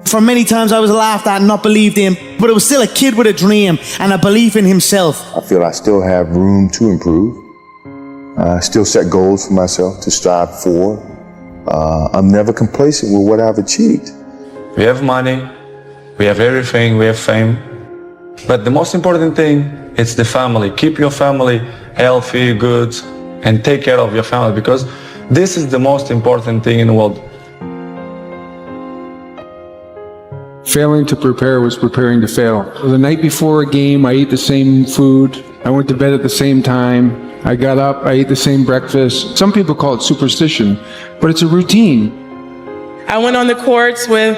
For many times I was laughed at and not believed in, but it was still a kid with a dream and a belief in himself. I feel I still have room to improve. I still set goals for myself to strive for. I'm never complacent with what I've achieved. We have money, we have everything, we have fame. But the most important thing is the family. Keep your family healthy, good, and take care of your family, because this is the most important thing in the world. Failing to prepare was preparing to fail. The night before a game, I ate the same food. I went to bed at the same time. I got up, I ate the same breakfast. Some people call it superstition, but it's a routine. I went on the courts with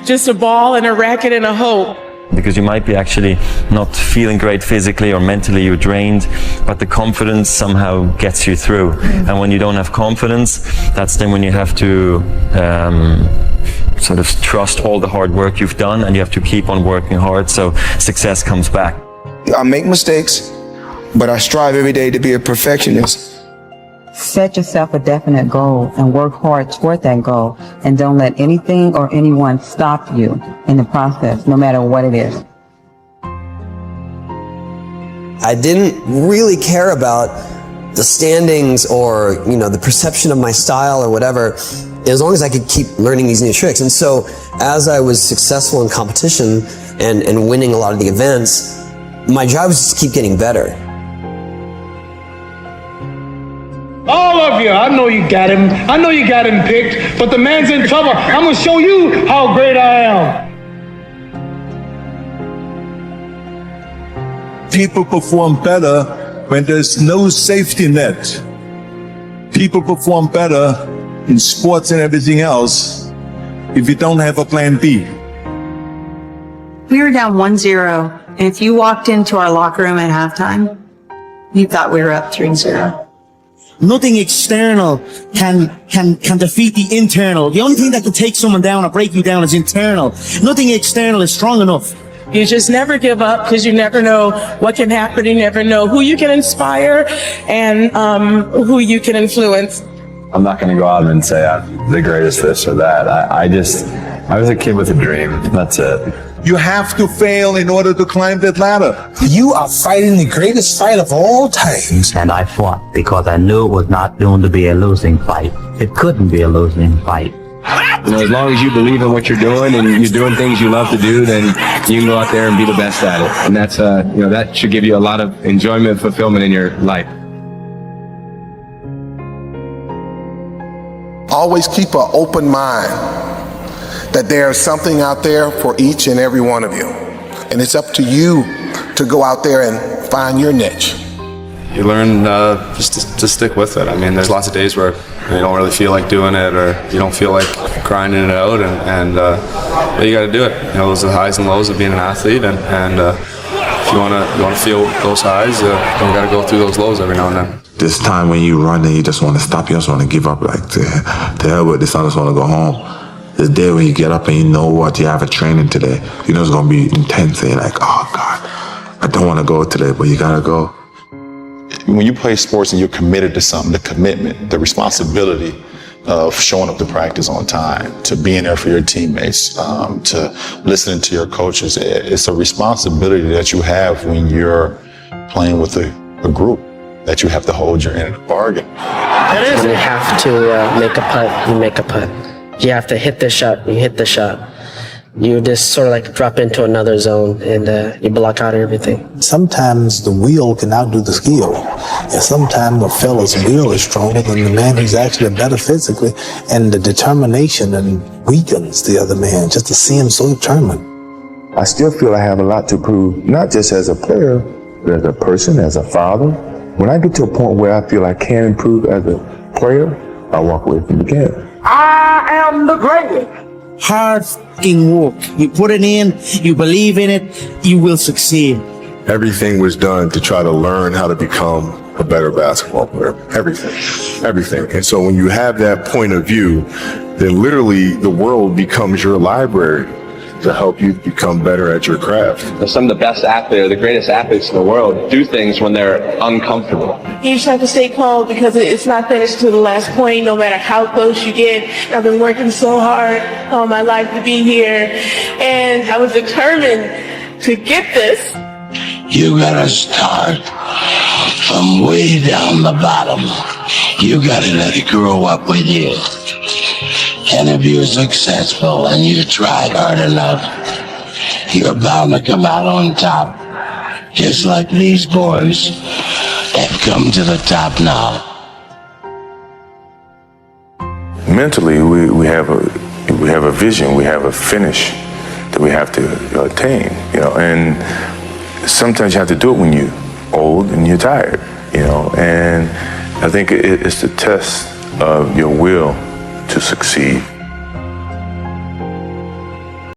just a ball and a racket and a hope. Because you might be actually not feeling great physically or mentally, you're drained, but the confidence somehow gets you through. And when you don't have confidence, that's then when you have to sort of trust all the hard work you've done, and you have to keep on working hard so success comes back. I make mistakes, but I strive every day to be a perfectionist. Set yourself a definite goal and work hard toward that goal, and don't let anything or anyone stop you in the process, no matter what it is. I didn't really care about the standings or, the perception of my style or whatever, as long as I could keep learning these new tricks. And so as I was successful in competition and winning a lot of the events, my job was just to keep getting better. All of you, I know you got him. I know you got him picked, but the man's in trouble. I'm gonna show you how great I am. People perform better when there's no safety net. People perform better in sports and everything else if you don't have a plan B. We were down 1-0, and if you walked into our locker room at halftime, you thought we were up 3-0. Nothing external can defeat the internal. The only thing that can take someone down or break you down is internal. Nothing external is strong enough. You just never give up, because you never know what can happen. You never know who you can inspire and who you can influence. I'm not going to go out and say I'm the greatest this or that. I was a kid with a dream. That's it. You have to fail in order to climb that ladder. You are fighting the greatest fight of all times. And I fought because I knew it was not going to be a losing fight. It couldn't be a losing fight. As long as you believe in what you're doing and you're doing things you love to do, then you can go out there and be the best at it. And that's, that should give you a lot of enjoyment and fulfillment in your life. Always keep an open mind that there's something out there for each and every one of you. And it's up to you to go out there and find your niche. You learn just to stick with it. I mean, there's lots of days where you don't really feel like doing it, or you don't feel like grinding it out, but you got to do it. Those are the highs and lows of being an athlete, and if you want to feel those highs, you got to go through those lows every now and then. This time when you run and you just want to stop, you just want to give up, like, to hell with this, I just want to go home. This day when you get up and you know what, you have a training today, you know it's going to be intense, and you're like, oh God, I don't want to go today, but you got to go. When you play sports and you're committed to something, the commitment, the responsibility of showing up to practice on time, to being there for your teammates, to listening to your coaches, it's a responsibility that you have when you're playing with a group, that you have to hold your end of the bargain. When you have to make a putt, you make a putt. You have to hit the shot, you hit the shot. You just sort of like drop into another zone, and you block out everything. Sometimes the will can outdo the skill. And sometimes the fella's will is stronger than the man who's actually better physically, and the determination and weakens the other man just to see him so determined. I still feel I have a lot to prove, not just as a player, but as a person, as a father. When I get to a point where I feel I can improve as a player, I walk away from the game. I am the greatest. Hard fucking work. You put it in, you believe in it, you will succeed. Everything was done to try to learn how to become a better basketball player. Everything. And so when you have that point of view, then literally the world becomes your library. to help you become better at your craft. Some of the best athletes, or the greatest athletes in the world, do things when they're uncomfortable. You just have to stay calm because it's not finished to the last point, no matter how close you get. I've been working so hard all my life to be here, and I was determined to get this. You gotta start from way down the bottom. You gotta let it grow up with you. And if you're successful and you tried hard enough, you're bound to come out on top. Just like these boys have come to the top now. Mentally, we have a vision, we have a finish that we have to attain, and sometimes you have to do it when you're old and you're tired, and I think it's the test of your will to succeed.